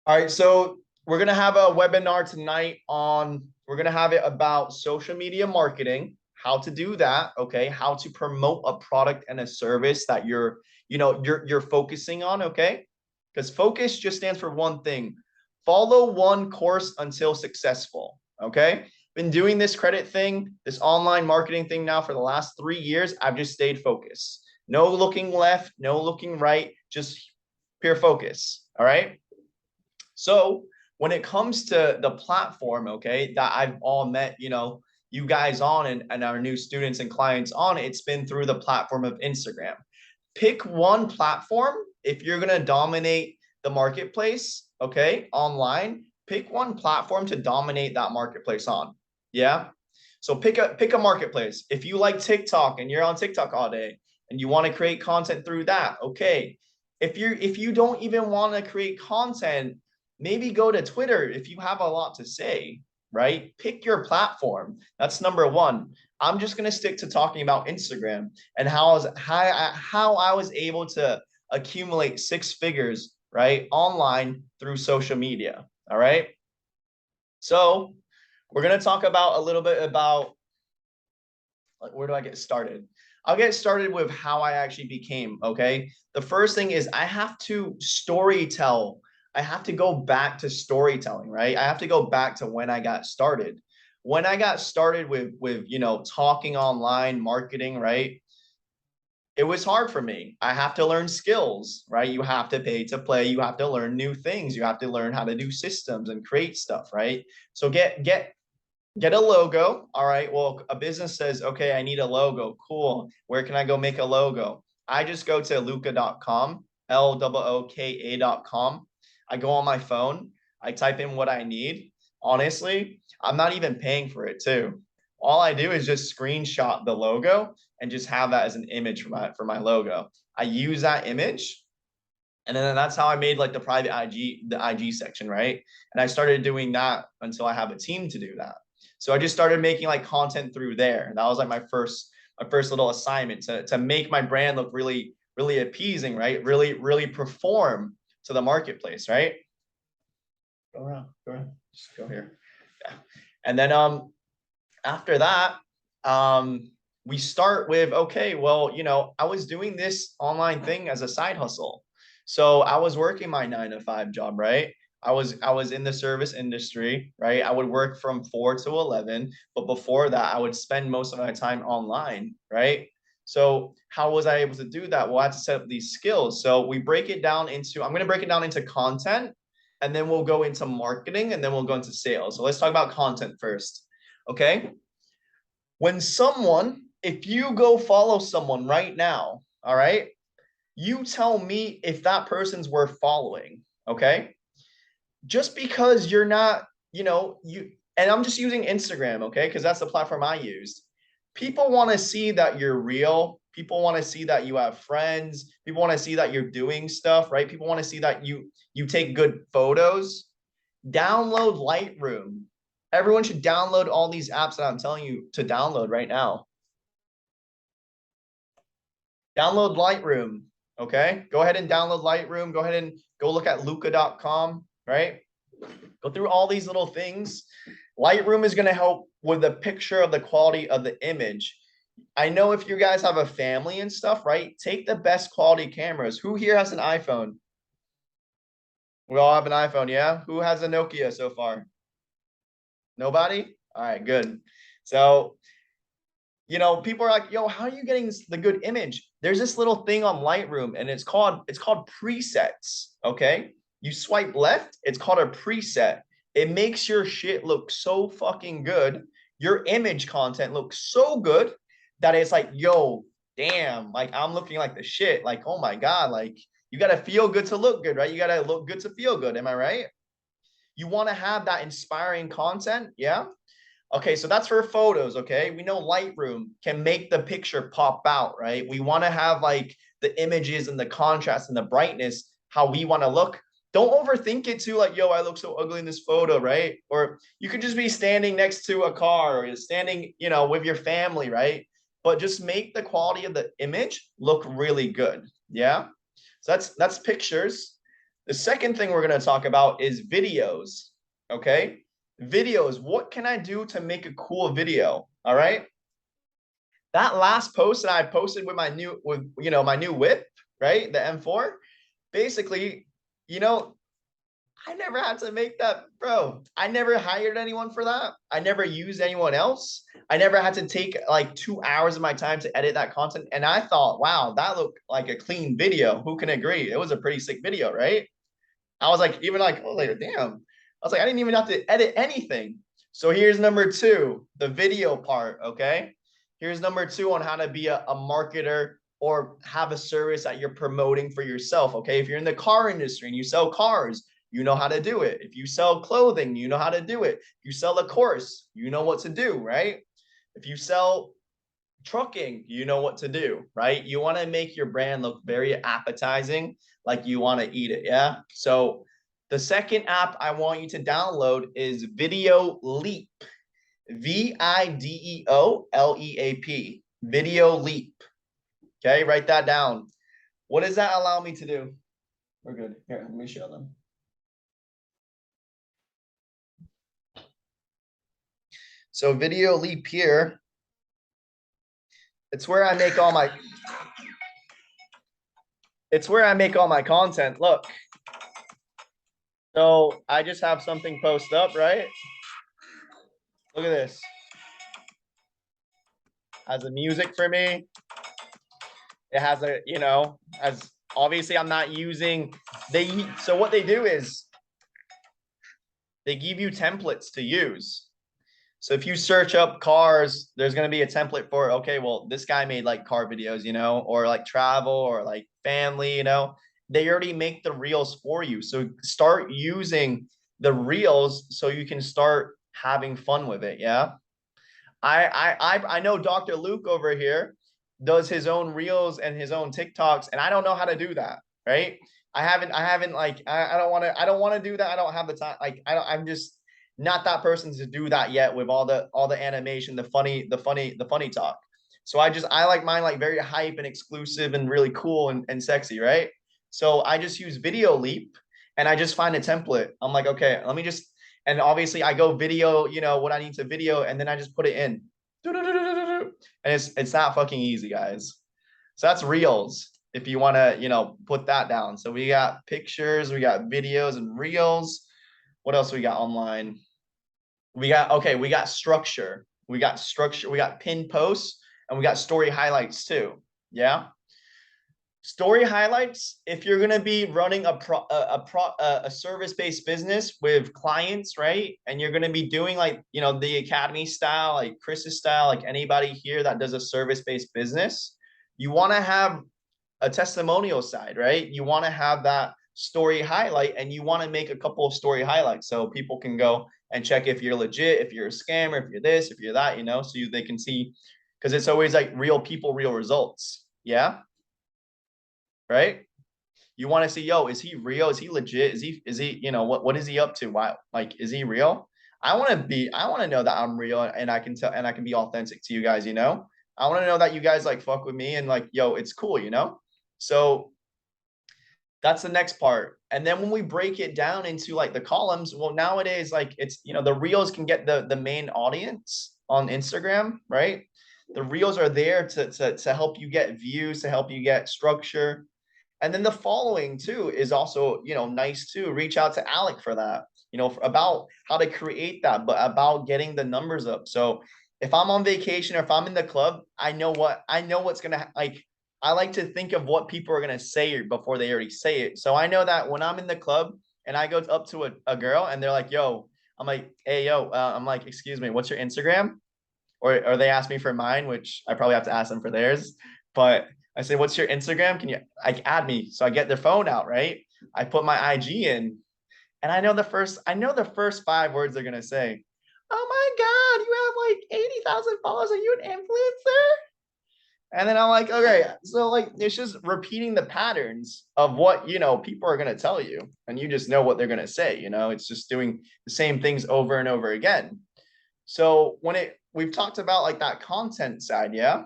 All right, so we're gonna have a webinar tonight on, we're gonna have it about social media marketing, how to do that, okay? How to promote a product and a service that you're focusing on, okay? Because focus just stands for one thing. Follow one course until successful, okay? Been doing this credit thing, this online marketing thing now for the last 3 years. I've just stayed focused. No looking left, no looking right, just pure focus, all right? So when it comes to the platform, okay, that I've all met, you guys on and our new students and clients on, it's been through the platform of Instagram. Pick one platform if you're going to dominate the marketplace, okay, online. Pick one platform to dominate that marketplace on. Yeah. So pick a marketplace. If you like TikTok and you're on TikTok all day and you want to create content through that, okay. If you don't even want to create content, maybe go to Twitter if you have a lot to say, right? Pick your platform. That's number one. I'm just going to stick to talking about Instagram and how I was able to accumulate 6 figures, right, online through social media. All right. So we're going to talk about a little bit about, like, where do I get started? I'll get started with how I actually became, okay? The first thing is I have to story tell. I have to go back to storytelling, right? I have to go back to when I got started. When I got started with talking online, marketing, right? It was hard for me. I have to learn skills, right? You have to pay to play. You have to learn new things. You have to learn how to do systems and create stuff, right? So get a logo. All right. Well, a business says, okay, I need a logo. Cool. Where can I go make a logo? I just go to luca.com, LOOKA.com. I go on my phone. I type in what I need. Honestly, I'm not even paying for it too. All I do is just screenshot the logo and just have that as an image for my logo. I use that image, and then that's how I made like the private IG section, right? And I started doing that until I have a team to do that. So I just started making like content through there. That was like my first little assignment to make my brand look really, really appeasing, right? Really, really perform to the marketplace, right? Go around, just go here. Yeah. And then after that, we start with, okay, well, I was doing this online thing as a side hustle. So I was working my 9 to 5 job, right? I was in the service industry, right? I would work from 4 to 11, but before that, I would spend most of my time online, right? So how was I able to do that? Well, I had to set up these skills. So we break it down into, I'm going to break it down into content, and then we'll go into marketing, and then we'll go into sales. So let's talk about content first. Okay. When someone, if you go follow someone right now, all right, you tell me if that person's worth following. Okay. Just because you're not, and I'm just using Instagram, okay, because that's the platform I used. People want to see that you're real. People want to see that you have friends. People want to see that you're doing stuff, right? People want to see that you take good photos. Download Lightroom. Everyone should download all these apps that I'm telling you to download right now. Download Lightroom. Okay. Go ahead and download Lightroom. Go ahead and go look at luca.com, right? Go through all these little things. Lightroom is going to help with the picture of the quality of the image. I know if you guys have a family and stuff, right? Take the best quality cameras. Who here has an iPhone? We all have an iPhone, yeah? Who has a Nokia so far? Nobody? All right, good. So, people are like, yo, how are you getting the good image? There's this little thing on Lightroom, and it's called presets. Okay. You swipe left, it's called a preset. It makes your shit look so fucking good. Your image content looks so good that it's like, yo, damn, like I'm looking like the shit. Like, oh my God, like you gotta feel good to look good, right? You gotta look good to feel good. Am I right? You want to have that inspiring content, yeah? Okay, so that's for photos, okay? We know Lightroom can make the picture pop out, right? We want to have like the images and the contrast and the brightness, how we want to look. Don't overthink it too, like, yo, I look so ugly in this photo, right? Or you could just be standing next to a car or you're standing, with your family, right? But just make the quality of the image look really good. Yeah. So that's pictures. The second thing we're going to talk about is videos. Okay. Videos. What can I do to make a cool video? All right. That last post that I posted with my new, my new whip, right? The M4, basically, you know, I never had to make that, bro. I never hired anyone for that. I never used anyone else. I never had to take like 2 hours of my time to edit that content. And I thought, wow, that looked like a clean video. Who can agree? It was a pretty sick video, right? I was like, even like, oh, like, damn. I was like, I didn't even have to edit anything. So here's number two, the video part. Okay. Here's number two on how to be a marketer or have a service that you're promoting for yourself. Okay. If you're in the car industry and you sell cars, you know how to do it. If you sell clothing, you know how to do it. If you sell a course, you know what to do, right? If you sell trucking, you know what to do, right? You want to make your brand look very appetizing, like you want to eat it. Yeah. So the second app I want you to download is Video Leap. VIDEOLEAP. Video Leap. Okay, write that down. What does that allow me to do? We're good. Here, let me show them. So Video Leap here, it's where I make all my content. Look. So I just have something post up, right? Look at this. Has a music for me. It has a, as obviously I'm not using, so what they do is they give you templates to use. So if you search up cars, there's going to be a template for, okay, well, this guy made like car videos, or like travel or like family, they already make the reels for you. So start using the reels so you can start having fun with it. Yeah. I know Dr. Luke over here does his own reels and his own TikToks, and I don't know how to do that. Right. I haven't like, I don't want to do that. I don't have the time. Like, I'm just not that person to do that yet with all the animation, the funny talk. So I like mine like very hype and exclusive and really cool and sexy, right? So I just use Video Leap and I just find a template. I'm like, okay, let me just, and obviously I go video, what I need to video, and then I just put it in. And it's not fucking easy, guys. So that's reels if you want to, put that down. So we got pictures, we got videos and reels. What else we got online? We got structure. We got pinned posts, and we got story highlights too. Yeah. Story highlights, if you're going to be running a service-based business with clients, right? And you're going to be doing like, the academy style, like Chris's style, like anybody here that does a service-based business, you want to have a testimonial side, right? You want to have that story highlight, and you want to make a couple of story highlights so people can go and check if you're legit, if you're a scammer, if you're this, if you're that, so they can see, because it's always like real people, real results. Yeah. Right. You want to see, yo, is he real? Is he legit? Is he, what is he up to? Why, like, is he real? I want to know that I'm real and I can tell and I can be authentic to you guys, I want to know that you guys like fuck with me and like, yo, it's cool, So that's the next part. And then when we break it down into like the columns, well, nowadays, like it's, the reels can get the main audience on Instagram, right? The reels are there to help you get views, to help you get structure. And then the following too is also, nice too. Reach out to Alec for that, about how to create that, but about getting the numbers up. So if I'm on vacation or if I'm in the club, I know what's going to like, I like to think of what people are going to say before they already say it. So I know that when I'm in the club and I go up to a girl and they're like, yo, I'm like, hey, yo, I'm like, excuse me, what's your Instagram? Or they ask me for mine, which I probably have to ask them for theirs. But I say, what's your Instagram? Can you like add me? So I get their phone out, right? I put my IG in, and I know the first 5 words they're gonna say. Oh my God, you have like 80,000 followers. Are you an influencer? And then I'm like, okay, so like it's just repeating the patterns of what people are gonna tell you, and you just know what they're gonna say. It's just doing the same things over and over again. So we've talked about like that content side, yeah.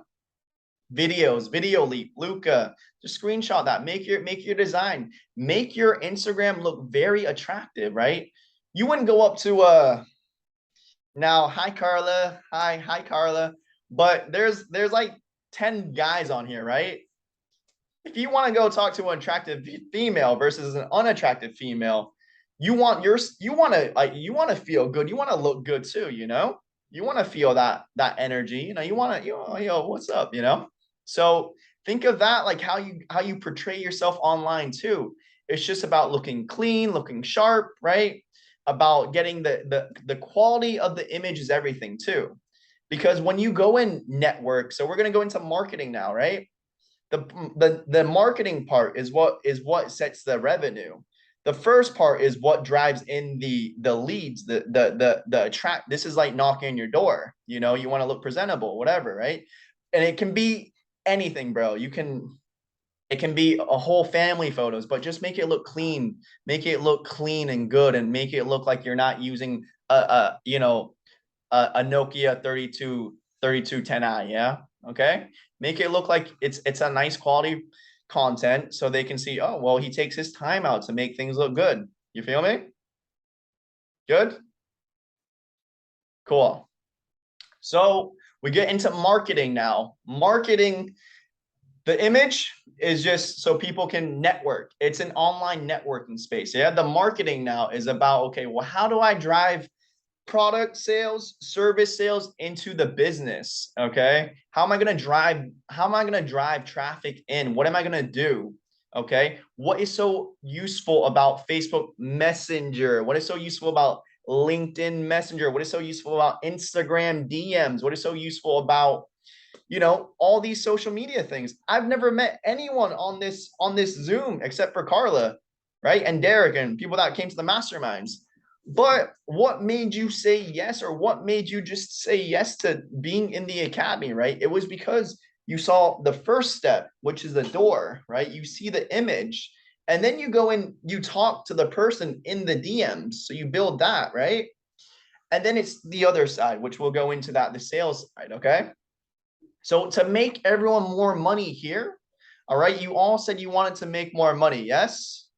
videos, Video Leap, Luca, just screenshot that. Make your design, make your Instagram look very attractive, right? You wouldn't go up to now, hi Carla, hi Carla, but there's like 10 guys on here, right? If you want to go talk to an attractive female versus an unattractive female, you want to like you want to feel good, you want to look good too, you know? You want to feel that energy, you know, you want to, yo, what's up, you know? So think of that like how you portray yourself online too. It's just about looking clean, looking sharp, right? About getting the quality of the image is everything too. Because when you go in network, so we're going to go into marketing now, right? The marketing part is what sets the revenue. The first part is what drives in the leads, the attract. This is like knocking on your door. You know, you want to look presentable, whatever, right? And it can be anything, bro. It can be a whole family photos, but just make it look clean, make it look clean and good, and make it look like you're not using a Nokia 3210i, yeah? Okay? Make it look like it's a nice quality content so they can see, oh, well, he takes his time out to make things look good. You feel me? Good? Cool. So we get into marketing now. Marketing, the image is just so people can network. It's an online networking space. Yeah. The marketing now is about, okay, well, how do I drive product sales, service sales into the business? Okay. How am I going to drive traffic in? What am I going to do? Okay. What is so useful about Facebook Messenger? What is so useful about LinkedIn Messenger? What is so useful about Instagram DMs? What is so useful about, you know, all these social media things? I've never met anyone on this Zoom except for Carla, right? And Derek and people that came to the masterminds. But what made you say yes, or what made you just say yes to being in the academy, right? It was because you saw the first step, which is the door, right? You see the image, and then you go and you talk to the person in the DMs. So you build that, right? And then it's the other side, which we'll go into that, the sales side, okay? So to make everyone more money here, all right, you all said you wanted to make more money, yes?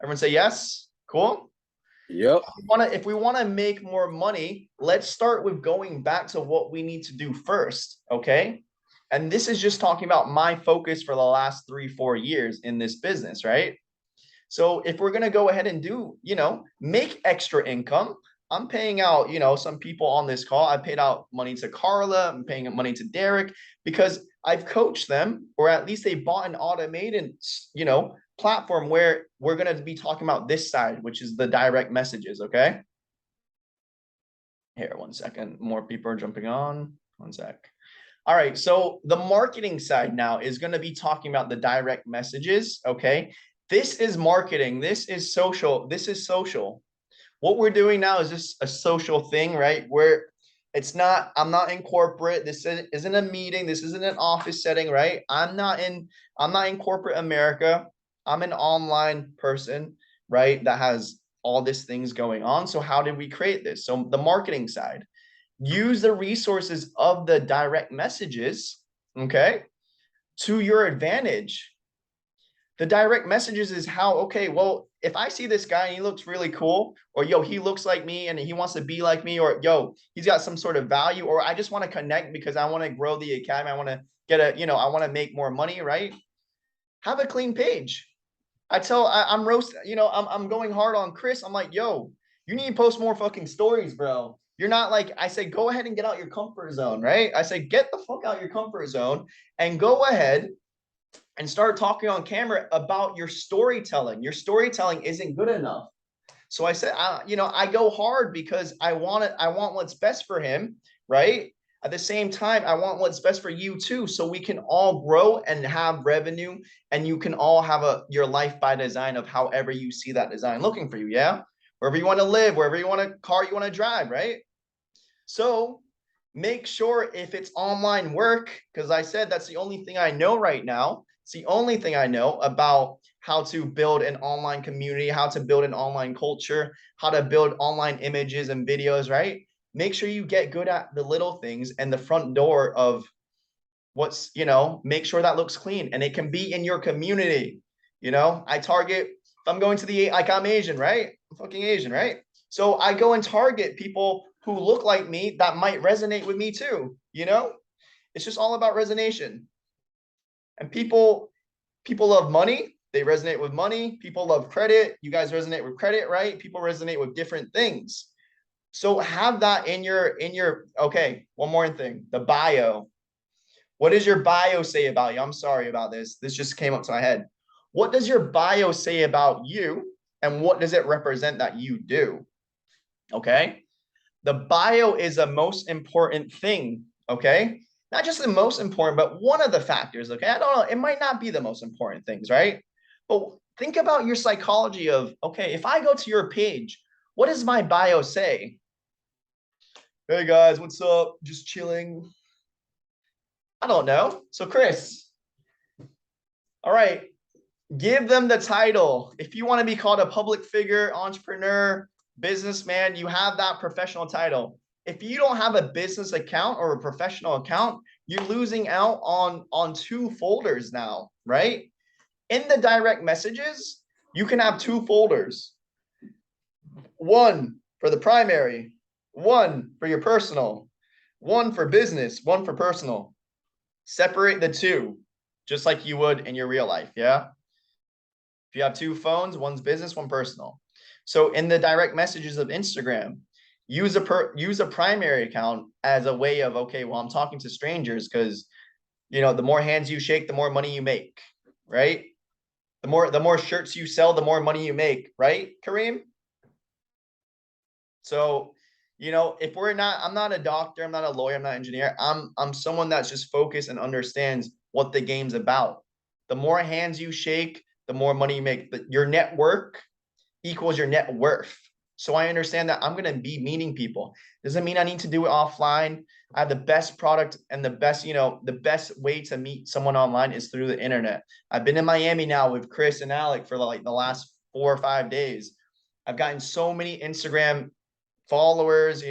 Everyone say yes? Cool. Yep. If we want to make more money, let's start with going back to what we need to do first, okay? And this is just talking about my focus for the last 3-4 years in this business, right? So if we're going to go ahead and do, you know, make extra income, I'm paying out, you know, some people on this call. I paid out money to Carla. I'm paying money to Derek because I've coached them, or at least they bought an automated, you know, platform where we're going to be talking about this side, which is the direct messages. Okay. Here, 1 second. More people are jumping on. 1 sec. All right. So the marketing side now is going to be talking about the direct messages. Okay. This is marketing. This is social. This is social. What we're doing now is just a social thing, right? Where it's not, I'm not in corporate. This isn't a meeting. This isn't an office setting, right? I'm not in corporate America. I'm an online person, right? That has all these things going on. So how did we create this? So the marketing side, use the resources of the direct messages, okay, to your advantage. The direct messages is how, okay, well, if I see this guy and he looks really cool, or yo, he looks like me and he wants to be like me, or yo, he's got some sort of value, or I just want to connect because I want to grow the academy. I want to get a, you know, I want to make more money, right? Have a clean page. I'm roasting, you know, I'm going hard on Chris. I'm like, yo, you need to post more fucking stories, bro. You're not like, I say, go ahead and get out your comfort zone, right? I say, get the fuck out your comfort zone and go ahead and start talking on camera about your storytelling. Your storytelling isn't good enough. So I said, you know, I go hard because I want it. I want what's best for him, right? At the same time, I want what's best for you too, so we can all grow and have revenue, and you can all have your life by design of however you see that design looking for you. Yeah, wherever you want to live, wherever you want a car you want to drive, right? So make sure if it's online work, because I said that's the only thing I know right now. It's the only thing I know about how to build an online community, how to build an online culture, how to build online images and videos, right? Make sure you get good at the little things and the front door of what's, make sure that looks clean, and it can be in your community. I target, if I'm going to like I'm Asian, right? I'm fucking Asian, right? So I go and target people who look like me that might resonate with me too. It's just all about resonation. And people love money. They resonate with money. People love credit. You guys resonate with credit, right? People resonate with different things. So have that in your, okay, one more thing, the bio. What does your bio say about you? I'm sorry about this. This just came up to my head. What does your bio say about you? And what does it represent that you do? Okay. The bio is the most important thing. Okay. Not just the most important, but one of the factors. Okay. I don't know. It might not be the most important things, right? But think about your psychology of, okay, if I go to your page, what does my bio say? Hey guys, what's up? Just chilling. I don't know. So Chris, all right, give them the title. If you want to be called a public figure, entrepreneur, businessman, you have that professional title. If you don't have a business account or a professional account, you're losing out on two folders now, right? In the direct messages, you can have two folders. One for the primary, one for your personal, one for business, one for personal. Separate the two, just like you would in your real life. Yeah. If you have two phones, one's business, one personal. So in the direct messages of Instagram, use a primary account as a way of, okay, well, I'm talking to strangers because, the more hands you shake, the more money you make, right? The more shirts you sell, the more money you make, right, Kareem? So, if I'm not a doctor, I'm not a lawyer, I'm not an engineer. I'm someone that's just focused and understands what the game's about. The more hands you shake, the more money you make. But your network equals your net worth. So I understand that I'm going to be meeting people. Doesn't mean I need to do it offline. I have the best product, and the best way to meet someone online is through the internet. I've been in Miami now with Chris and Alec for like the last 4 or 5 days. I've gotten so many Instagram followers,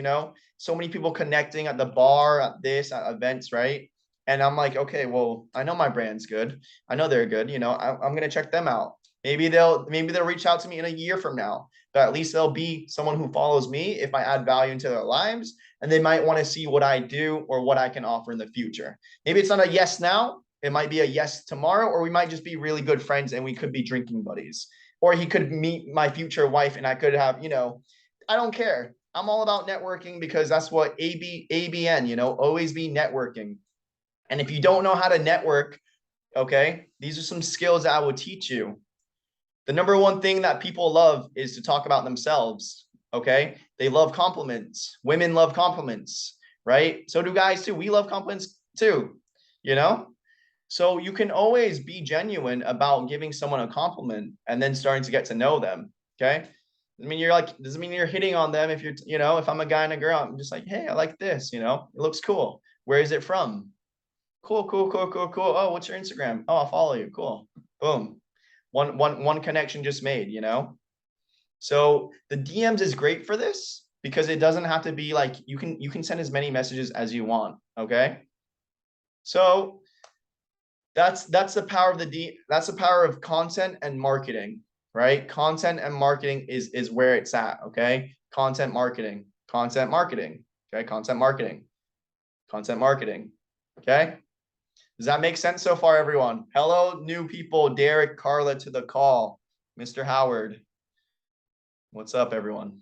so many people connecting at the bar, at events, right? And I'm like, okay, well, I know my brand's good. I know they're good. I'm gonna check them out. Maybe they'll reach out to me in a year from now, but at least they'll be someone who follows me if I add value into their lives, and they might want to see what I do or what I can offer in the future. Maybe it's not a yes now, it might be a yes tomorrow, or we might just be really good friends and we could be drinking buddies, or he could meet my future wife and I could have, I don't care. I'm all about networking because that's what ABN, always be networking. And if you don't know how to network, okay, these are some skills that I will teach you. The number one thing that people love is to talk about themselves. Okay. They love compliments. Women love compliments, right? So do guys too. We love compliments too, So you can always be genuine about giving someone a compliment and then starting to get to know them. Okay. Doesn't mean you're hitting on them. If if I'm a guy and a girl, I'm just like, hey, I like this, it looks cool. Where is it from? Cool. Oh, what's your Instagram? Oh, I'll follow you. Cool. Boom. One connection just made, So the DMs is great for this because it doesn't have to be like, you can send as many messages as you want. Okay. So that's the power of that's the power of content and marketing, right? Content and marketing is where it's at. Okay. Content marketing. Okay. Content marketing. Okay. Does that make sense so far, everyone? Hello, new people. Derek, Carla to the call. Mr. Howard. What's up, everyone?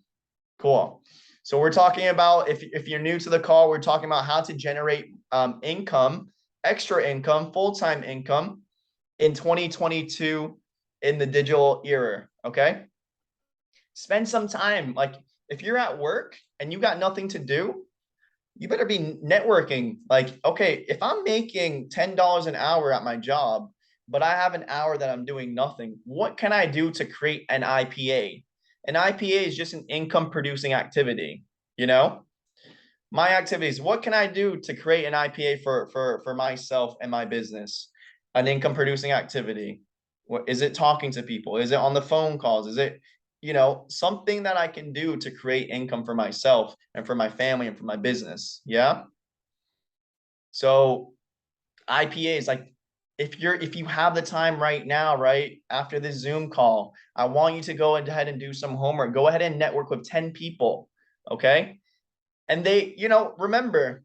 Cool. So we're talking about, if you're new to the call, we're talking about how to generate income, extra income, full-time income in 2022 in the digital era. Okay. Spend some time. Like if you're at work and you got nothing to do, you better be networking. Like, okay, if I'm making $10 an hour at my job, but I have an hour that I'm doing nothing, what can I do to create an IPA? An IPA is just an income producing activity, My activities, what can I do to create an IPA for myself and my business? An income producing activity. What is it? Talking to people? Is it on the phone calls? Is it something that I can do to create income for myself and for my family and for my business. Yeah. So IPAs, like if you have the time right now, right after this Zoom call, I want you to go ahead and do some homework. Go ahead and network with 10 people, okay? And they, remember,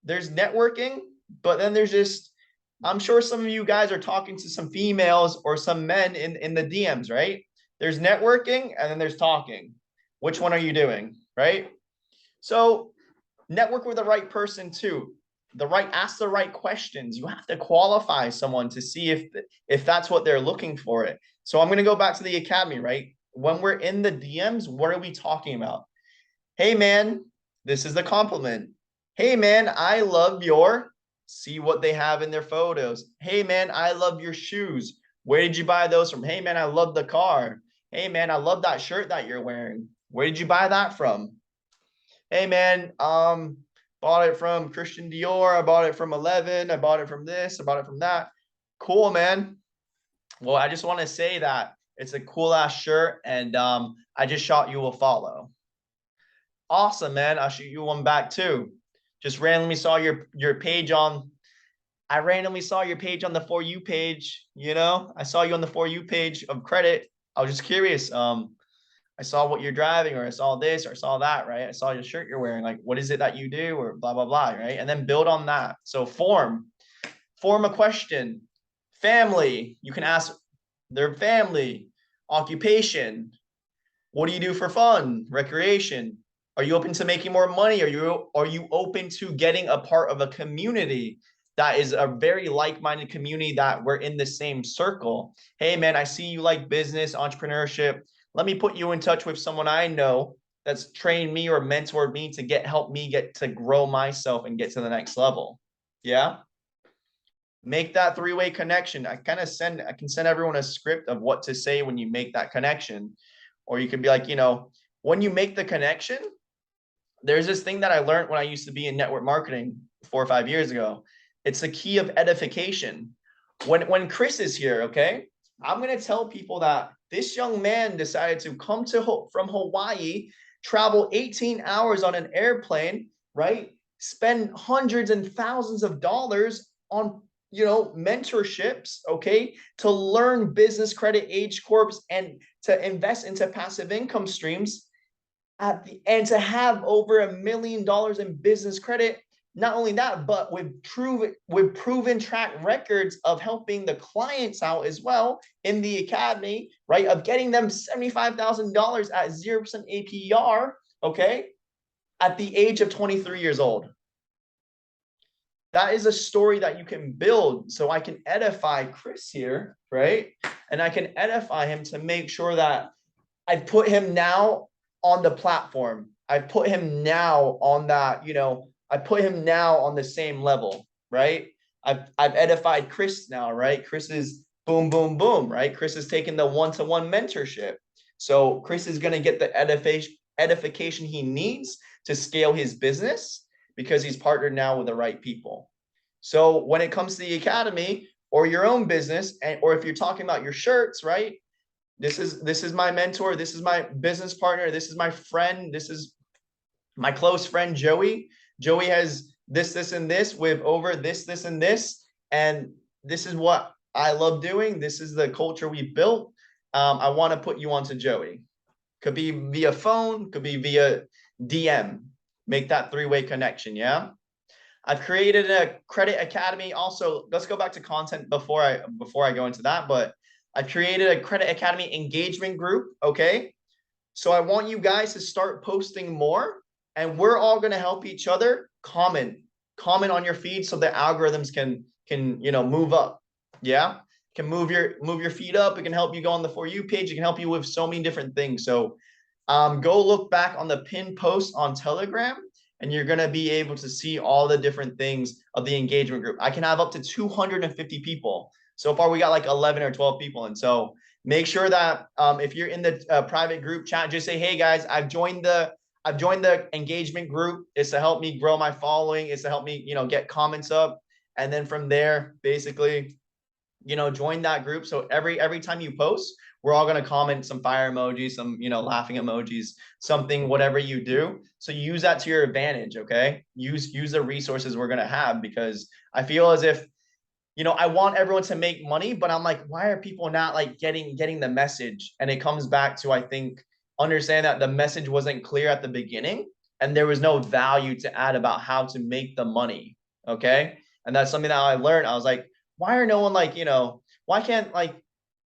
there's networking, but then there's just, I'm sure some of you guys are talking to some females or some men in the DMs, right? There's networking and then there's talking. Which one are you doing, right? So network with the right person too. Ask the right questions. You have to qualify someone to see if that's what they're looking for it. So I'm going to go back to the academy, right? When we're in the DMs, what are we talking about? Hey man, this is the compliment. Hey man, I love your, see what they have in their photos. Hey man, I love your shoes. Where did you buy those from? Hey man, I love the car. Hey man, I love that shirt that you're wearing. Where did you buy that from? Hey man, bought it from Christian Dior. I bought it from 11. I bought it from this. I bought it from that. Cool, man. Well, I just want to say that it's a cool ass shirt, and I just shot you a follow. Awesome, man. I'll shoot you one back too. Just randomly saw your page on. I randomly saw your page on the For You page. I saw you on the For You page of credit. I was just curious. I saw what you're driving, or I saw this, or I saw that, right? I saw your shirt you're wearing. Like, what is it that you do, or blah blah blah, right? And then build on that. So form a question. Family. You can ask their family. Occupation. What do you do for fun? Recreation. Are you open to making more money? Are you open to getting a part of a community that is a very like-minded community, that we're in the same circle? Hey man, I see you like business, entrepreneurship. Let me put you in touch with someone I know that's trained me or mentored me to help me get to grow myself and get to the next level. Yeah. Make that three-way connection. I can send everyone a script of what to say when you make that connection. Or you could be like, when you make the connection, there's this thing that I learned when I used to be in network marketing 4 or 5 years ago. It's the key of edification. When Chris is here, okay, I'm going to tell people that this young man decided to come from Hawaii, travel 18 hours on an airplane, right? Spend hundreds and thousands of dollars on mentorships, okay, to learn business credit, age corps, and to invest into passive income streams and to have over $1 million in business credit. Not only that, but with proven track records of helping the clients out as well in the academy, right? Of getting them $75,000 at 0% APR, okay, at the age of 23 years old. That is a story that you can build. So I can edify Chris here, right? And I can edify him to make sure that I've put him now on the platform. I put him now on that, I put him now on the same level, right? I've edified Chris now, right? Chris is boom, boom, boom, right? Chris is taking the one-to-one mentorship. So Chris is going to get the edification he needs to scale his business because he's partnered now with the right people. So when it comes to the academy or your own business, or if you're talking about your shirts, right? This is my mentor. This is my business partner. This is my friend. This is my close friend, Joey. Joey has this, and this with over this, and this. And this is what I love doing. This is the culture we built. I want to put you onto Joey. Could be via phone, could be via DM. Make that three-way connection, yeah? I've created a credit academy. Also, let's go back to content before I go into that, but I've created a credit academy engagement group, okay? So I want you guys to start posting more, and we're all going to help each other. Comment on your feed so the algorithms can move up. Yeah, can move your feed up. It can help you go on the For You page. It can help you with so many different things. So go look back on the pinned post on Telegram, and you're going to be able to see all the different things of the engagement group. I can have up to 250 people. So far, we got like 11 or 12 people. And so make sure that if you're in the private group chat, just say, hey guys, I've joined the engagement group. It's to help me grow my following. It's to help me, get comments up. And then from there, basically, join that group. So every time you post, we're all going to comment some fire emojis, some, laughing emojis, something, whatever you do. So use that to your advantage. Okay. Use the resources we're going to have, because I feel as if I want everyone to make money, but I'm like, why are people not like getting the message? And it comes back to, I think, understand that the message wasn't clear at the beginning and there was no value to add about how to make the money. Okay. And that's something that I learned. I was like, why are no one like, why can't like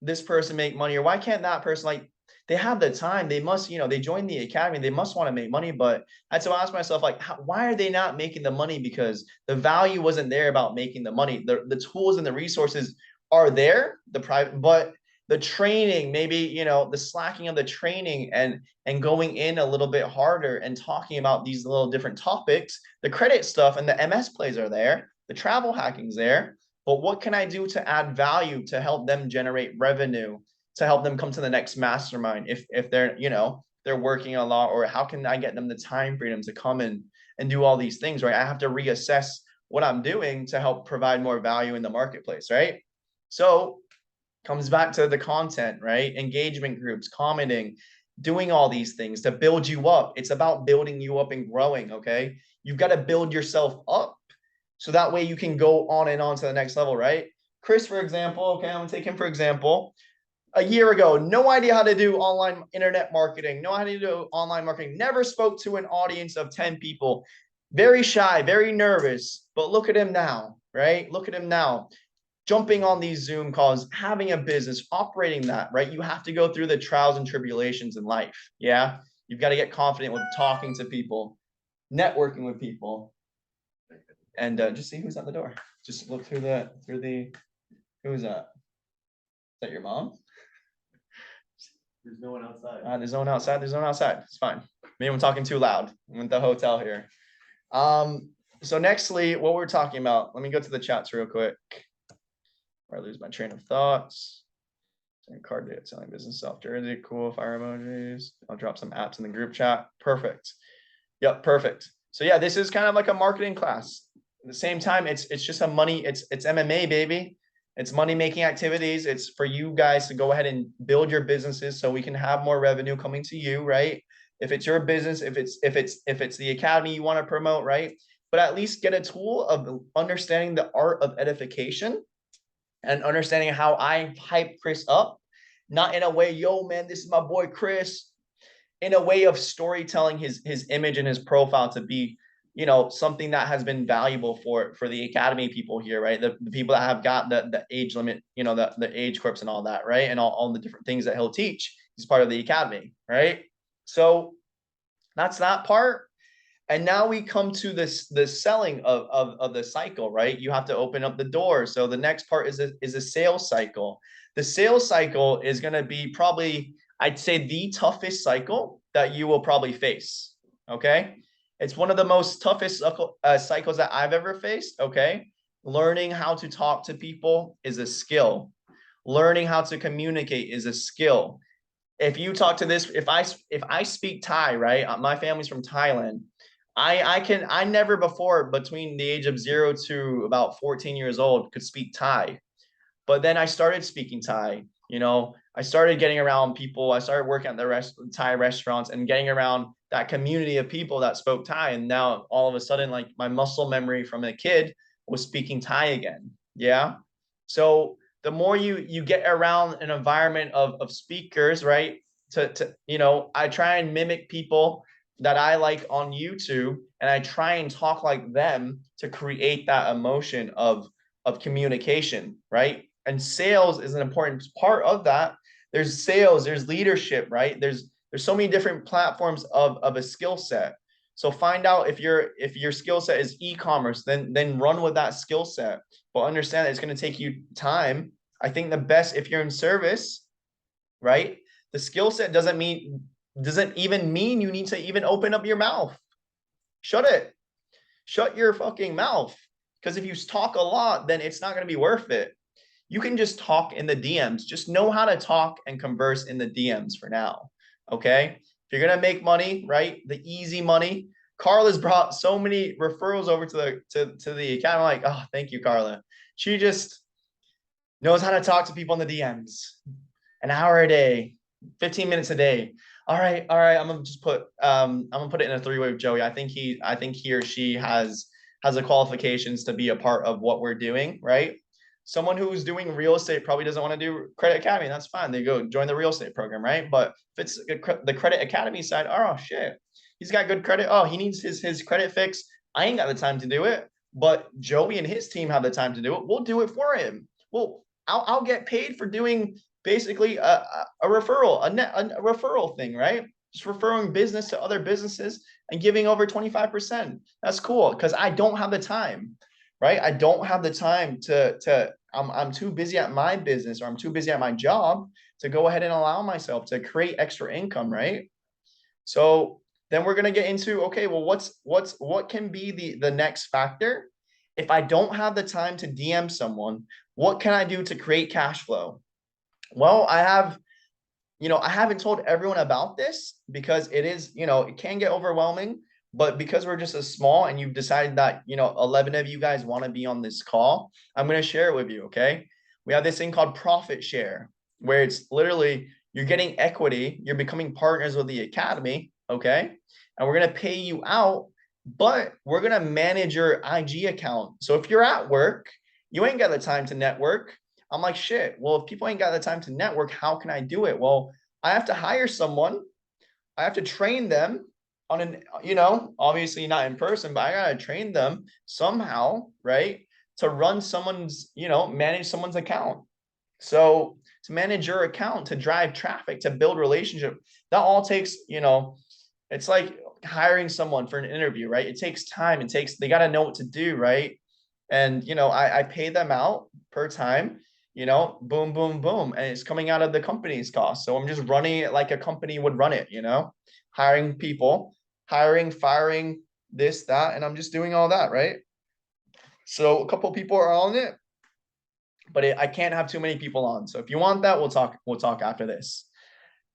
this person make money, or why can't that person, like, they have the time, they must, they joined the academy, they must want to make money. But I had to ask myself, like, why are they not making the money? Because the value wasn't there about making the money. The tools and the resources are there, the private, but the training, maybe, the slacking of the training and going in a little bit harder and talking about these little different topics, the credit stuff and the MS plays are there, the travel hacking's there. But what can I do to add value to help them generate revenue, to help them come to the next mastermind if they're, they're working a lot, or how can I get them the time freedom to come in and do all these things, right? I have to reassess what I'm doing to help provide more value in the marketplace, right? So comes back to the content, right? Engagement groups, commenting, doing all these things to build you up. It's about building you up and growing, okay? You've got to build yourself up so that way you can go on and on to the next level, right? Chris, for example, okay, I'm gonna take him for example. A year ago, no idea how to do online internet marketing, no idea how to do online marketing, never spoke to an audience of 10 people, very shy, very nervous. But look at him now, right? Look at him now, jumping on these Zoom calls, having a business, operating that, right? You have to go through the trials and tribulations in life. Yeah. You've got to get confident with talking to people, networking with people, and just see who's at the door. Just look through who's that? Is that your mom? There's no one outside. There's no one outside. There's no one outside. It's fine. Maybe I'm talking too loud. I'm at the hotel here. So nextly, what we're talking about, let me go to the chats real quick. Or I lose my train of thoughts. Card date, selling business South Jersey. Cool. Fire emojis. I'll drop some apps in the group chat. Perfect. Yep, perfect. So yeah, this is kind of like a marketing class. At the same time, it's just a money, it's MMA, baby. It's money making activities. It's for you guys to go ahead and build your businesses so we can have more revenue coming to you, right? If it's your business, if it's the academy you want to promote, right? But at least get a tool of understanding the art of edification and understanding how I hype Chris up, not in a way, yo, man, this is my boy Chris, in a way of storytelling his image and his profile to be, something that has been valuable for the academy people here, right? The people that have got the age limit, the age corps and all that, right? And all the different things that he'll teach. He's part of the academy, right? So that's that part. And now we come to the selling of the cycle, right? You have to open up the door. So the next part is a sales cycle. The sales cycle is going to be probably, I'd say, the toughest cycle that you will probably face. Okay. It's one of the most toughest cycles that I've ever faced. Okay. Learning how to talk to people is a skill. Learning how to communicate is a skill. If you talk to this, if I speak Thai, right? My family's from Thailand. I never before, between the age of 0 to about 14 years old, could speak Thai. But then I started speaking Thai. I started getting around people. I started working at the Thai restaurants and getting around that community of people that spoke Thai. And now all of a sudden, like, my muscle memory from a kid was speaking Thai again. Yeah. So the more you get around an environment of speakers, right? I try and mimic people that I like on YouTube, and I try and talk like them to create that emotion of communication, right? And sales is an important part of that. There's sales, there's leadership, right? There's so many different platforms of a skill set. So find out if your skill set is e-commerce, then run with that skill set. But understand that it's going to take you time. I think the best, if you're in service, right? The skill set doesn't even mean you need to even open up your mouth. Shut it. Shut your fucking mouth. Because if you talk a lot, then it's not going to be worth it. You can just talk in the DMs. Just know how to talk and converse in the DMs for now. Okay. If you're going to make money, right? The easy money. Carla's brought so many referrals over to the account. I'm like, oh, thank you, Carla. She just knows how to talk to people in the DMs. An hour a day, 15 minutes a day. All right. I'm gonna just put I'm gonna put it in a three-way with Joey. I think he or she has the qualifications to be a part of what we're doing, right? Someone who's doing real estate probably doesn't want to do credit academy. That's fine. They go join the real estate program, right? But if it's the credit academy side, oh shit, he's got good credit. Oh, he needs his credit fixed. I ain't got the time to do it, but Joey and his team have the time to do it. We'll do it for him. Well, I'll get paid for doing basically a referral, a referral thing, right? Just referring business to other businesses and giving over 25%. That's cool because I don't have the time, right? I don't have the time I'm too busy at my business or I'm too busy at my job to go ahead and allow myself to create extra income, right? So then we're gonna get into, okay, well, what can be the next factor? If I don't have the time to DM someone, what can I do to create cash flow? Well, I haven't told everyone about this because it is, it can get overwhelming, but because we're just a small and you've decided that, 11 of you guys want to be on this call, I'm going to share it with you. Okay. We have this thing called profit share, where it's literally you're getting equity, you're becoming partners with the academy. Okay. And we're going to pay you out, but we're going to manage your IG account. So if you're at work, you ain't got the time to network. I'm like, shit, well, if people ain't got the time to network, how can I do it? Well, I have to hire someone. I have to train them on obviously not in person, but I got to train them somehow, right? To run manage someone's account. So to manage your account, to drive traffic, to build relationship, that all takes, it's like hiring someone for an interview, right? It takes time. They got to know what to do, right? And, I pay them out per time, boom, boom, boom. And it's coming out of the company's cost. So I'm just running it like a company would run it, hiring people, hiring, firing, this, that, and I'm just doing all that, right? So a couple people are on it, but I can't have too many people on. So if you want that, we'll talk after this.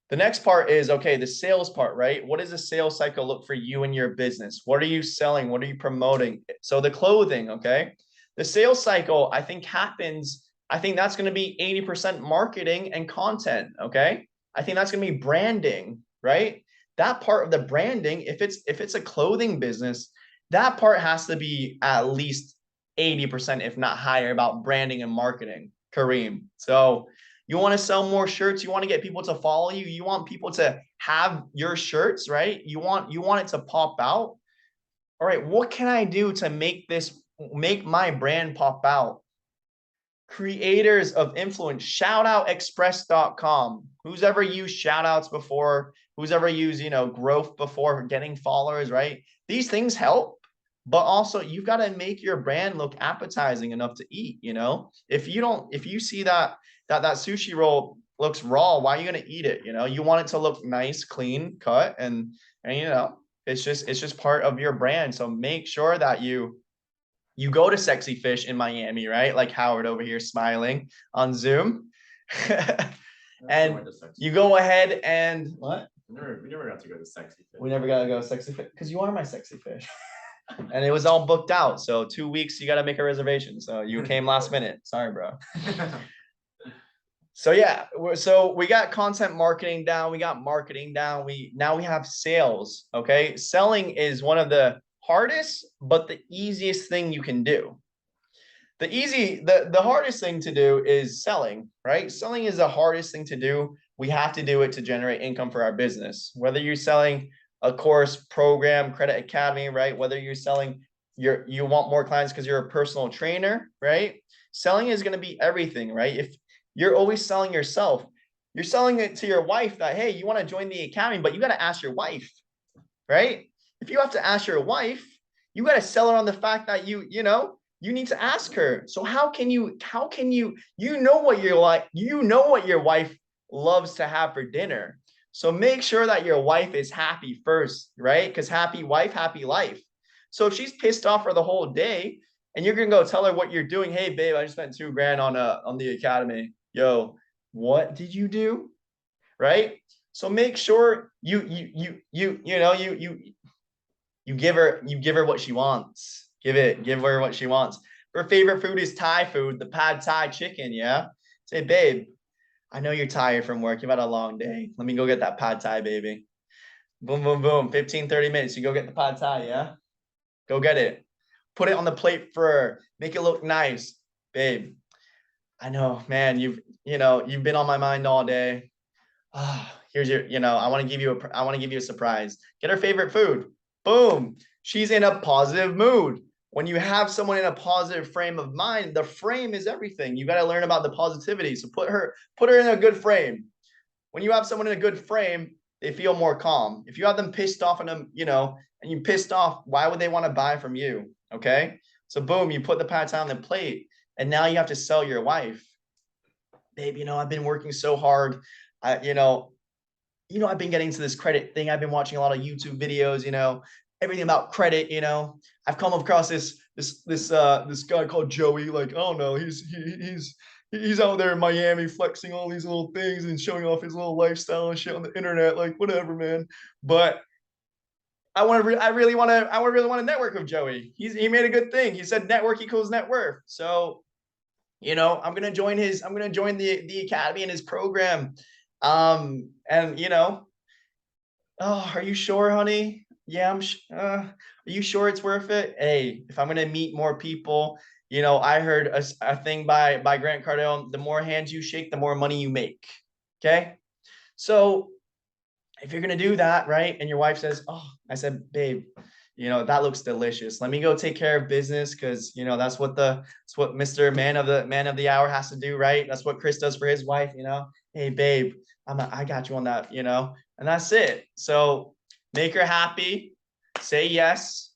The next part is, okay, the sales part, right? What does the sales cycle look for you and your business? What are you selling? What are you promoting? So the clothing, okay? The sales cycle, I think that's going to be 80% marketing and content, okay? I think that's going to be branding, right? That part of the branding, if it's a clothing business, that part has to be at least 80%, if not higher, about branding and marketing, Kareem. So you want to sell more shirts, you want to get people to follow you, you want people to have your shirts, right? You want it to pop out. All right, what can I do to make my brand pop out? Creators of influence, shoutoutexpress.com. Who's ever used shout outs before? Who's ever used, growth before getting followers, right? These things help, but also you've got to make your brand look appetizing enough to eat, If you see that sushi roll looks raw, why are you going to eat it? You want it to look nice, clean cut, and it's just part of your brand. So make sure that you go to Sexy Fish in Miami, right? Like Howard over here smiling on Zoom. And you go ahead and what? We never got to go to Sexy Fish. We never got to go Sexy Fish because you are my Sexy Fish. And it was all booked out. So 2 weeks, you got to make a reservation. So you came last minute. Sorry, bro. So yeah, so we got content marketing down. We got marketing down. Now we have sales. Okay. Selling is one of the hardest, but the easiest thing you can do. The hardest thing to do is selling, right? Selling is the hardest thing to do. We have to do it to generate income for our business. Whether you're selling a course, program, credit academy, right? Whether you're selling you want more clients because you're a personal trainer, right? Selling is going to be everything, right? If you're always selling yourself, you're selling it to your wife that, hey, you want to join the academy, but you got to ask your wife, right? If you have to ask your wife, you got to sell her on the fact that you need to ask her. So how can you what you're like, what your wife loves to have for dinner. So make sure that your wife is happy first, right? Because happy wife, happy life. So if she's pissed off for the whole day and you're going to go tell her what you're doing, hey babe, I just spent $2,000 on the academy. Yo, what did you do? Right? So make sure you give her what she wants. Give her what she wants. Her favorite food is Thai food, the pad Thai chicken. Yeah. Say, babe, I know you're tired from work. You've had a long day. Let me go get that pad Thai, baby. Boom, boom, boom. 15, 30 minutes. You go get the pad Thai. Yeah. Go get it. Put it on the plate for her. Make it look nice, babe. I know, man, you've been on my mind all day. Here's your, I want to give you a surprise. Get her favorite food. Boom. She's in a positive mood. When you have someone in a positive frame of mind, the frame is everything. You got to learn about the positivity. So put her in a good frame. When you have someone in a good frame, they feel more calm. If you have them pissed off and you pissed off, why would they want to buy from you? Okay. So boom, you put the pats on the plate and now you have to sell your wife. Babe, I've been working so hard. I, I've been getting to this credit thing. I've been watching a lot of YouTube videos, everything about credit, I've come across this guy called Joey. Like, oh no, he's out there in Miami flexing all these little things and showing off his little lifestyle and shit on the internet. Like, whatever, man. But I really want to network with Joey. He made a good thing. He said network equals net worth. So, I'm gonna join the academy and his program. And oh, are you sure, honey? Yeah, are you sure it's worth it? Hey, if I'm gonna meet more people, I heard a thing by Grant Cardone: the more hands you shake, the more money you make. Okay, so if you're gonna do that, right, and your wife says, "Oh," I said, "Babe, that looks delicious. Let me go take care of business because that's what Mr. Man of the Hour has to do, right? That's what Chris does for his wife. Hey, babe, I got you on that, and that's it. So make her happy, say yes,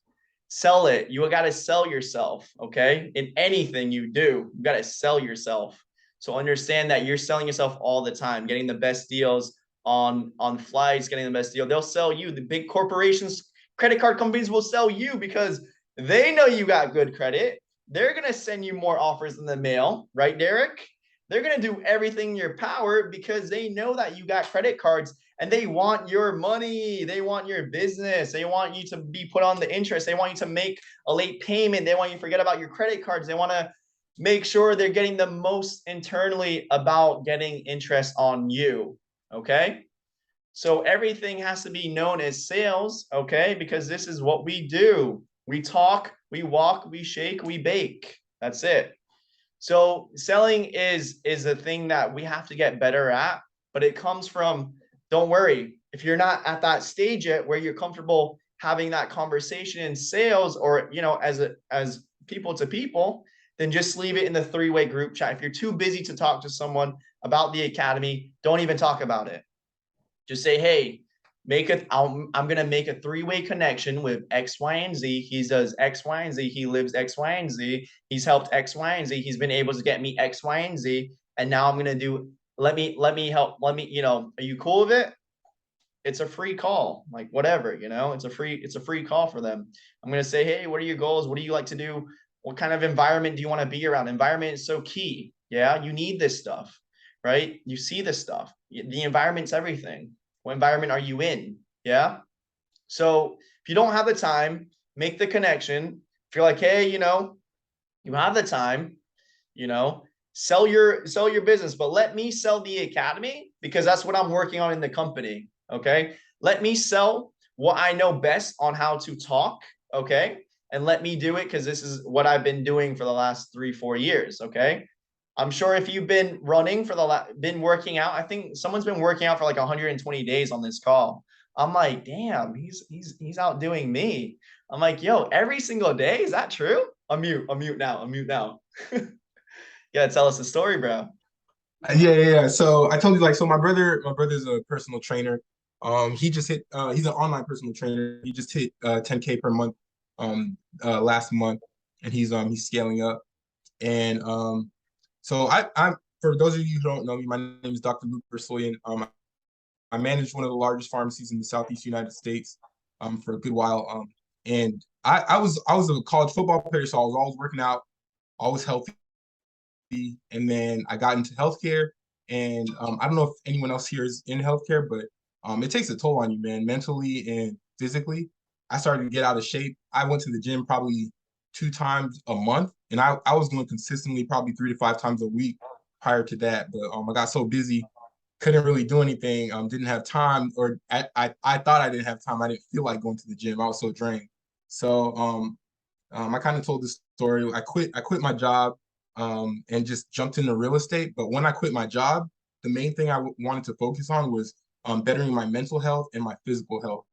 sell it. You got to sell yourself, okay? In anything you do, you got to sell yourself. So understand that you're selling yourself all the time, getting the best deals on flights, getting the best deal. They'll sell you. The big corporations, credit card companies will sell you because they know you got good credit. They're going to send you more offers in the mail, right, Derek? They're going to do everything in your power because they know that you got credit cards and they want your money. They want your business. They want you to be put on the interest. They want you to make a late payment. They want you to forget about your credit cards. They want to make sure they're getting the most internally about getting interest on you. Okay. So everything has to be known as sales. Okay. Because this is what we do. We talk, we walk, we shake, we bake. That's it. So selling is a thing that we have to get better at, but it comes from, don't worry, if you're not at that stage yet where you're comfortable having that conversation in sales or as people to people, then just leave it in the three-way group chat. If you're too busy to talk to someone about the academy, don't even talk about it. Just say, hey, I'm going to make a three-way connection with X, Y, and Z. He does X, Y, and Z. He lives X, Y, and Z. He's helped X, Y, and Z. He's been able to get me X, Y, and Z. And now I'm going to do, let me help. Are you cool with it? It's a free call, like whatever, it's a free call for them. I'm going to say, hey, what are your goals? What do you like to do? What kind of environment do you want to be around? Environment is so key. Yeah. You need this stuff, right? You see this stuff. The environment's everything. What environment are you in? Yeah. So if you don't have the time, make the connection. If you're like, hey, you have the time, sell your business, but let me sell the academy because that's what I'm working on in the company. Okay. Let me sell what I know best on how to talk. Okay. And let me do it because this is what I've been doing for the last 3-4 years. Okay. I'm sure if you've been running been working out, I think someone's been working out for like 120 days on this call. I'm like, damn, he's outdoing me. I'm like, yo, every single day. Is that true? I'm mute now. Yeah, tell us the story, bro. Yeah. So I told you, like, so my brother's a personal trainer. He just hit, he's an online personal trainer. He just hit 10K per month last month, and he's scaling up. And so I'm for those of you who don't know me, my name is Dr. Luke Bersoyan. I managed one of the largest pharmacies in the Southeast United States for a good while. And I was a college football player, so I was always working out, always healthy. And then I got into healthcare. And I don't know if anyone else here is in healthcare, but it takes a toll on you, man, mentally and physically. I started to get out of shape. I went to the gym probably 2 times a month, and I was going consistently probably 3 to 5 times a week prior to that. But I got so busy, couldn't really do anything. Didn't have time, or I thought I didn't have time. I didn't feel like going to the gym. I was so drained. So I kind of told this story. I quit my job and just jumped into real estate. But when I quit my job, the main thing I wanted to focus on was bettering my mental health and my physical health.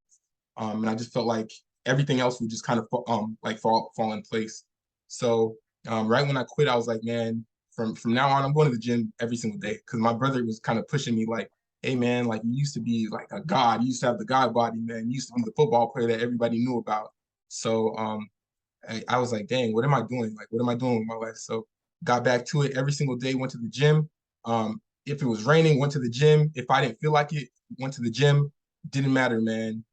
And I just felt like everything else would just kind of like fall in place. So right when I quit, I was like, man, from now on, I'm going to the gym every single day because my brother was kind of pushing me like, hey man, like you used to be like a god, you used to have the god body, man, you used to be the football player that everybody knew about. So I was like, dang, what am I doing? Like, what am I doing with my life? So got back to it every single day, went to the gym. If it was raining, went to the gym. If I didn't feel like it, went to the gym. Didn't matter, man.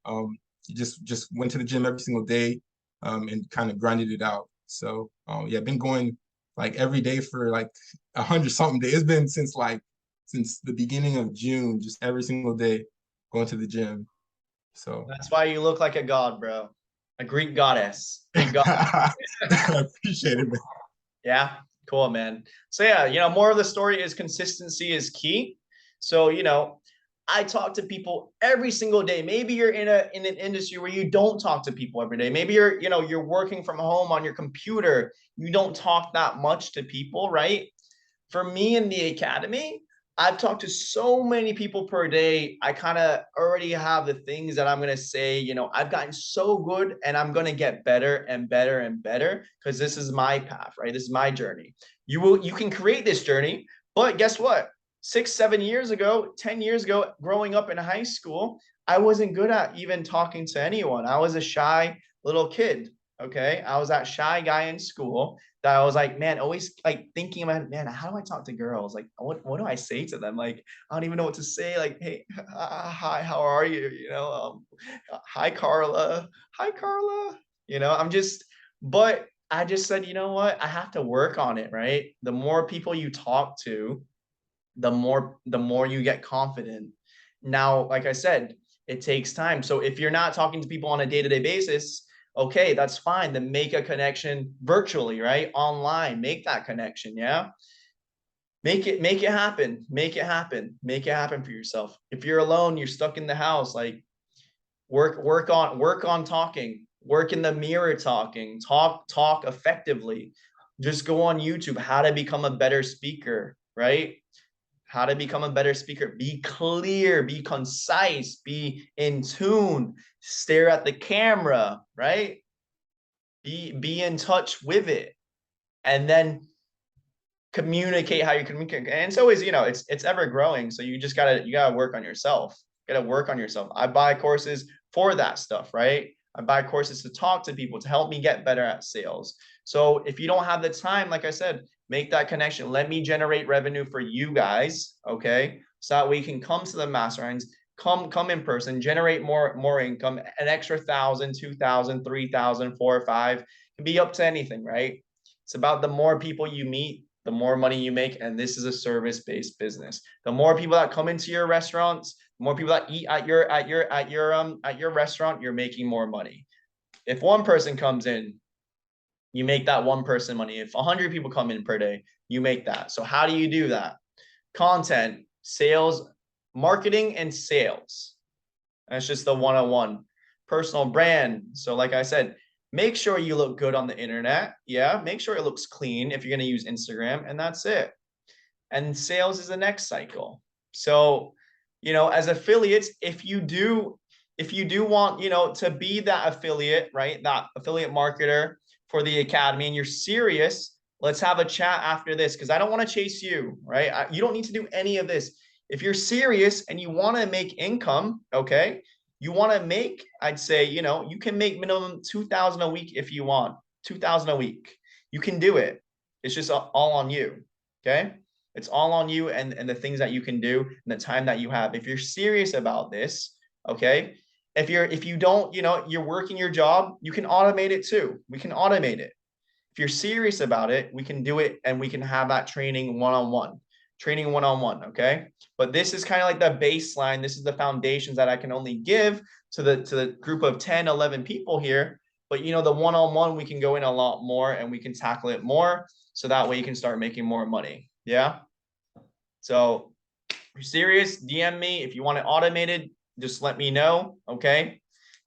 Just went to the gym every single day, and kind of grinded it out. So yeah, been going like every day for like 100-something days. It's been since the beginning of June, just every single day going to the gym. So That's why you look like a god, bro. A Greek goddess. Greek god. I appreciate it, man. Yeah, cool, man. So yeah, more of the story is consistency is key. So, I talk to people every single day. Maybe you're in an industry where you don't talk to people every day. Maybe you're working from home on your computer. You don't talk that much to people, right? For me in the academy, I've talked to so many people per day. I kind of already have the things that I'm going to say. I've gotten so good and I'm going to get better and better and better because this is my path, right? This is my journey. You can create this journey, but guess what? 6, 7 years ago, 10 years ago, growing up in high school, I wasn't good at even talking to anyone. I was a shy little kid. Okay. I was that shy guy in school that I was like, man, always like thinking about, man, how do I talk to girls? Like, what do I say to them? Like, I don't even know what to say. Like, hey, hi, how are you? Hi, Carla. Hi, Carla. But I just said, you know what? I have to work on it, right? The more people you talk to, the more you get confident. Now, like I said, it takes time. So if you're not talking to people on a day-to-day basis, okay, that's fine. Then make a connection virtually, right? Online, make that connection. Yeah. Make it happen. Make it happen. Make it happen for yourself. If you're alone, you're stuck in the house, like work on talking, work in the mirror talking, talk effectively. Just go on YouTube, how to become a better speaker, right? How to become a better speaker. Be clear, be concise, be in tune, stare at the camera, right? Be in touch with it. And then communicate how you communicate. And it's always, it's ever growing. So you gotta work on yourself. You gotta work on yourself. I buy courses for that stuff, right? I buy courses to talk to people to help me get better at sales. So if you don't have the time, like I said, make that connection. Let me generate revenue for you guys, okay? So that we can come to the masterminds, come in person, generate more income, an extra 1,000, 2,000, 3,000, 4 or 5. It can be up to anything, right? It's about the more people you meet, the more money you make, and this is a service-based business. The more people that come into your restaurants, the more people that eat at your restaurant, you're making more money. If one person comes in, you make that one person money. If 100 people come in per day, you make that. So how do you do that? Content, sales, marketing, and sales. That's just the 101. Personal brand. So like I said, make sure you look good on the internet. Yeah, make sure it looks clean if you're going to use Instagram, and that's it. And sales is the next cycle. So, as affiliates, if you do want, to be that affiliate, right? That affiliate marketer for the academy and you're serious, let's have a chat after this because I don't want to chase you, right? You don't need to do any of this. If you're serious and you want to make income, okay? You want to make, I'd say, you can make minimum 2,000 a week if you want. 2,000 a week. You can do it. It's just all on you. Okay? It's all on you and the things that you can do and the time that you have. If you're serious about this, okay? If you don't, you're working your job, you can automate it too. We can automate it. If you're serious about it, we can do it and we can have that training one-on-one. Training one-on-one, okay? But this is kind of like the baseline. This is the foundations that I can only give to the group of 10, 11 people here. But the one-on-one, we can go in a lot more and we can tackle it more. So that way you can start making more money. Yeah. So if you're serious, DM me. If you want it automated, just let me know. Okay.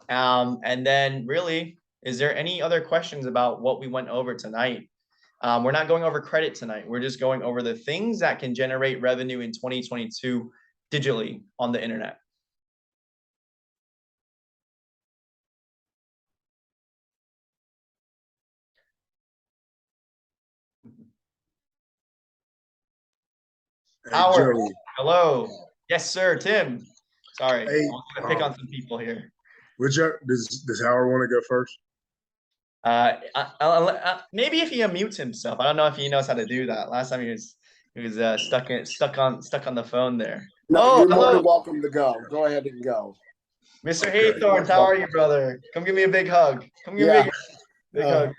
And then really, is there any other questions about what we went over tonight? We're not going over credit tonight. We're just going over the things that can generate revenue in 2022 digitally on the internet. Hey, Howard, Joey. hello. Yes, sir. Tim. Sorry, Hey, I'm gonna pick on some people here. does Howard want to go first? Maybe if he unmutes himself. I don't know if he knows how to do that. Last time he was stuck on the phone there. No, Oh, you're more hello, than welcome to go. Go ahead and go. Mr. Okay. Haythorns. How are you, brother? Come give me a big hug. Come give me Yeah. a big hug.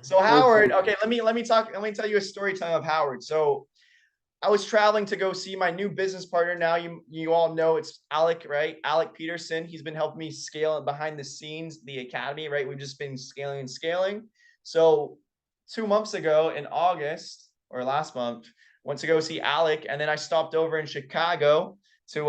So Howard, okay, let me tell you a story time of Howard. So I was traveling to go see my new business partner. Now you all know it's Alec, right? Alec Peterson. He's been helping me scale behind the scenes, the academy, right? We've just been scaling and scaling. So 2 months ago in August or last month, went to go see Alec, and then I stopped over in Chicago to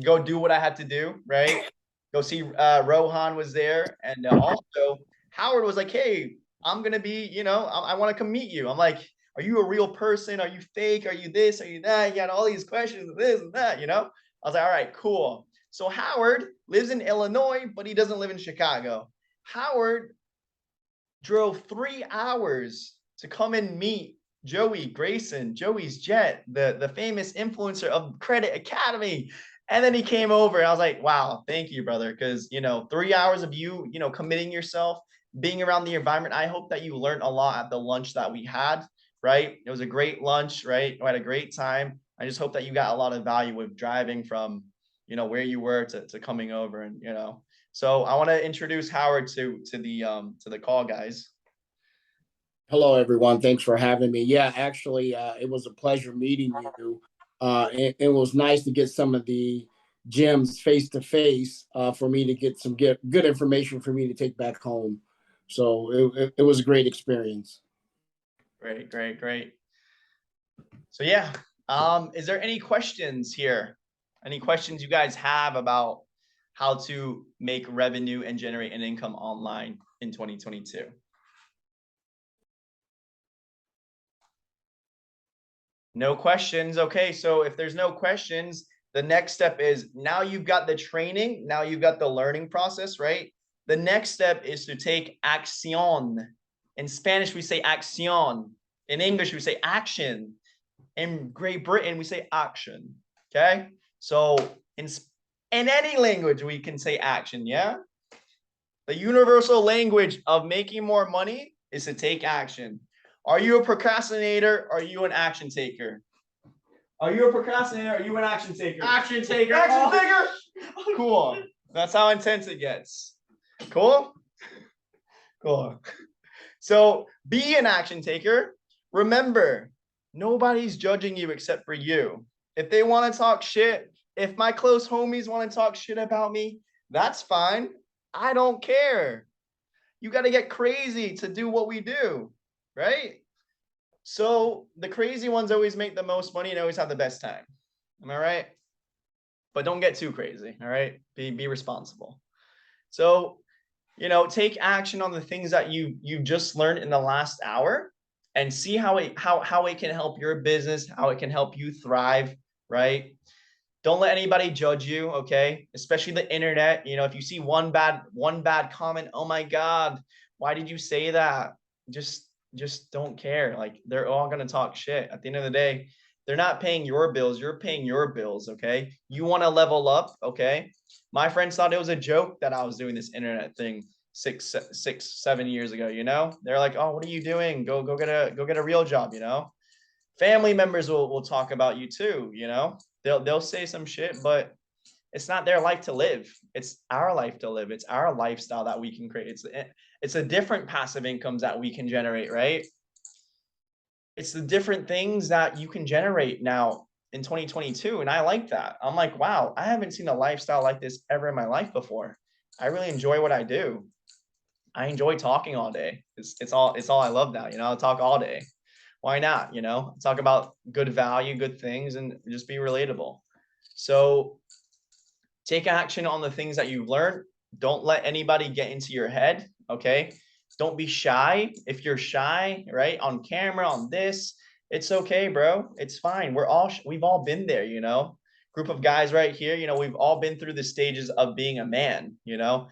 go do what I had to do, right? Go see Rohan was there, and also Howard was like, "Hey, I'm gonna be, I want to come meet you." I'm like, "Are you a real person? Are you fake? Are you this? Are you that?" You got all these questions, this and that, I was like, "All right, cool." So Howard lives in Illinois, but he doesn't live in Chicago. Howard drove 3 hours to come and meet Joey Grayson, Joey's Jet, the famous influencer of Credit Academy. And then he came over and I was like, wow, thank you, brother. Because, 3 hours of you, committing yourself, being around the environment. I hope that you learned a lot at the lunch that we had, right? It was a great lunch, right? We had a great time. I just hope that you got a lot of value with driving from, where you were to coming over and, So I want to introduce Howard to the call, guys. Hello, everyone. Thanks for having me. Yeah, actually, it was a pleasure meeting you. It was nice to get some of the gems face to face for me to get some good information for me to take back home. So it was a great experience. Great. So yeah, is there any questions here? Any questions you guys have about how to make revenue and generate an income online in 2022? No questions. Okay, so if there's no questions, the next step is now you've got the training, now you've got the learning process, right? The next step is to take acción. In Spanish, we say acción. In English, we say action. In Great Britain, we say action. Okay, so in any language, we can say action. Yeah, the universal language of making more money is to take action. Are you a procrastinator? Are you an action taker? Are you a procrastinator? Are you an action taker? Action taker. Action taker. Cool. That's how intense it gets. Cool. So be an action taker. Remember, nobody's judging you except for you. If they want to talk shit, if my close homies want to talk shit about me, that's fine. I don't care. You got to get crazy to do what we do, right? So the crazy ones always make the most money and always have the best time. Am I right? But don't get too crazy, all right? Be responsible. So, take action on the things that you just learned in the last hour and see how it can help your business, how it can help you thrive, right? Don't let anybody judge you, okay? Especially the internet. If you see one bad comment, oh my God, why did you say that? Just don't care. Like, they're all gonna talk shit. At the end of the day, they're not paying your bills. You're paying your bills, okay? You want to level up, okay? My friends thought it was a joke that I was doing this internet thing 7 years ago. They're like, "Oh, what are you doing? Go get a real job." Family members will talk about you too. They'll say some shit, but it's not their life to live. It's our life to live. It's our lifestyle that we can create. It's a different passive incomes that we can generate, right? It's the different things that you can generate now in 2022. And I like that. I'm like, wow, I haven't seen a lifestyle like this ever in my life before. I really enjoy what I do. I enjoy talking all day. It's all I love now. I'll talk all day. Why not? Talk about good value, good things, and just be relatable. So take action on the things that you've learned. Don't let anybody get into your head. Okay. don't be shy. If you're shy, right, on camera, on this, it's okay, bro. It's fine. We've all been there, you know. Group of guys right here, you know, we've all been through the stages of being a man, you know.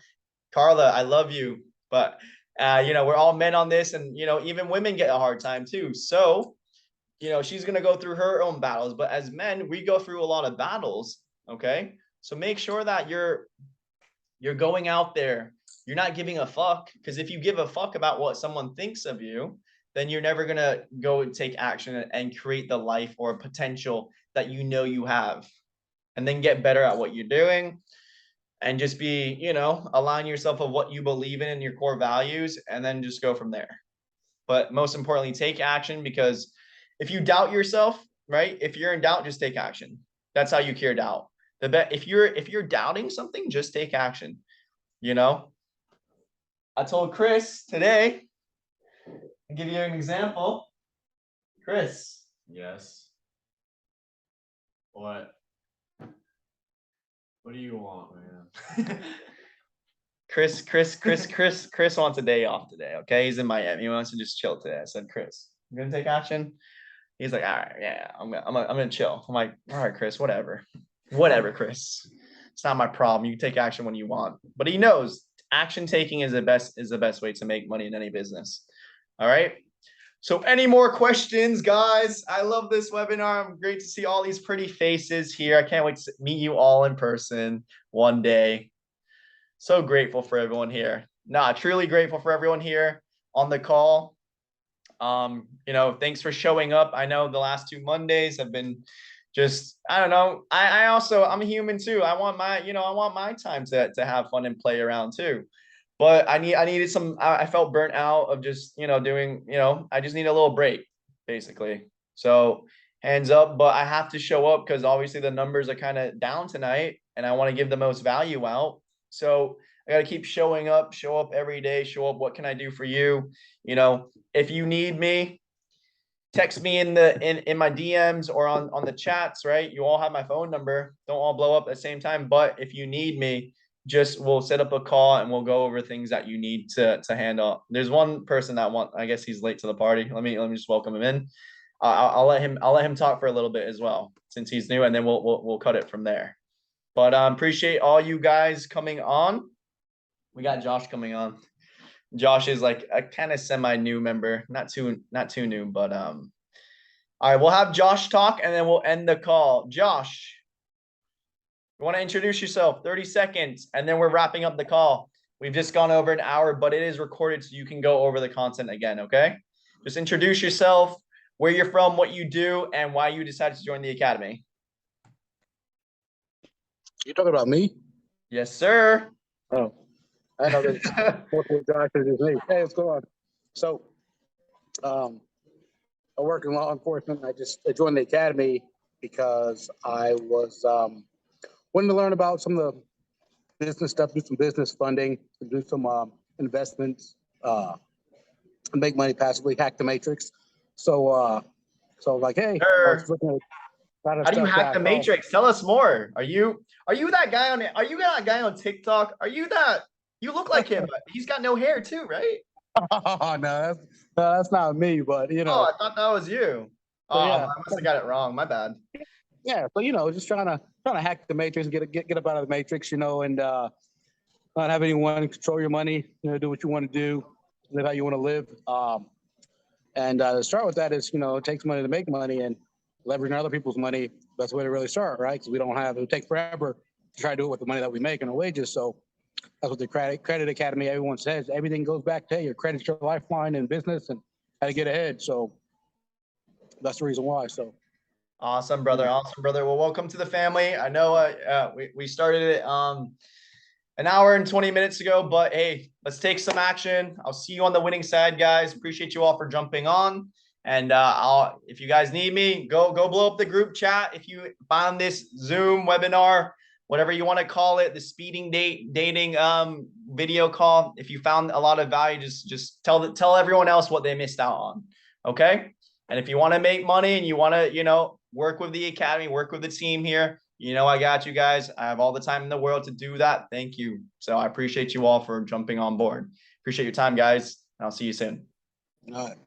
Carla, I love you, but you know, we're all men on this, and you know, even women get a hard time too. So, you know, she's gonna go through her own battles, but as men, we go through a lot of battles. Okay, so make sure that you're going out there. You're not giving a fuck, because if you give a fuck about what someone thinks of you, then you're never gonna go and take action and create the life or potential that you know you have, and then get better at what you're doing, and just be, you know, align yourself of what you believe in and your core values, and then just go from there. But most importantly, take action, because if you doubt yourself, right? If you're in doubt, just take action. That's how you cure doubt. If you're doubting something, just take action. You know, I told Chris today, I'll give you an example. Chris. Yes. What? What do you want, man? Chris wants a day off today. Okay, he's in Miami. He wants to just chill today. I said, Chris, you gonna take action? He's like, all right, yeah, I'm gonna chill. I'm like, all right, Chris, whatever, Chris. It's not my problem. You can take action when you want. But he knows action taking is the best way to make money in any business. All right. So any more questions, guys? I love this webinar. I'm great to see all these pretty faces here. I can't wait to meet you all in person one day. So grateful for everyone here. Nah, truly grateful for everyone here on the call. You know, thanks for showing up. I know the last 2 Mondays have been just, I don't know. I'm a human too. I want my time to have fun and play around too. But I felt burnt out of just, you know, doing, you know, I just need a little break, basically. So hands up, but I have to show up because obviously the numbers are kind of down tonight and I want to give the most value out. So I got to keep showing up, show up every day, show up. What can I do for you? You know, if you need me, text me in my DMs or on the chats, right? You all have my phone number. Don't all blow up at the same time. But if you need me, we'll set up a call and we'll go over things that you need to handle. There's one person I guess he's late to the party. Let me just welcome him in. I'll let him talk for a little bit as well, since he's new, and then we'll cut it from there. But appreciate all you guys coming on. We got Josh coming on. Josh is like a kind of semi-new member, not too new, but all right, we'll have Josh talk and then we'll end the call. Josh, you want to introduce yourself? 30 seconds, and then we're wrapping up the call. We've just gone over an hour, but it is recorded, so you can go over the content again, okay? Just introduce yourself, where you're from, what you do, and why you decided to join the academy. You talking about me? Yes, sir. Oh, I know that multiple doctors is me. Hey, what's going on? So, I work in law enforcement. I joined the academy because I was wanting to learn about some of the business stuff, do some business funding, do some investments, make money passively, hack the matrix. So, like, hey, I was looking at a lot of How do you stuff hack the that I saw. matrix? Tell us more. Are you that guy on TikTok? You look like him, but he's got no hair too, right? No, that's not me, but you Oh, know. I thought that was you. Oh, Yeah. I must have got it wrong. My bad. Yeah, so you know, just trying to hack the matrix, get up out of the matrix, you know, and not have anyone control your money. You know, do what you want to do, live how you want to live. And to start with that is, you know, it takes money to make money, and leveraging other people's money. That's the way to really start, right? Because it would take forever to try to do it with the money that we make and our wages. So that's what the credit academy, everyone says. Everything goes back to, hey, your credit's your lifeline in business and how to get ahead. So that's the reason why. So. Awesome, brother. Awesome, brother. Well, welcome to the family. I know we started it an hour and 20 minutes ago, but hey, let's take some action. I'll see you on the winning side, guys. Appreciate you all for jumping on. And if you guys need me, go blow up the group chat. If you found this Zoom webinar, whatever you want to call it, the speeding dating video call, if you found a lot of value, just tell everyone else what they missed out on. Okay. And if you want to make money and you want to, you know, work with the academy, work with the team here, you know, I got you guys. I have all the time in the world to do that. Thank you. So I appreciate you all for jumping on board. Appreciate your time, guys. I'll see you soon. All right.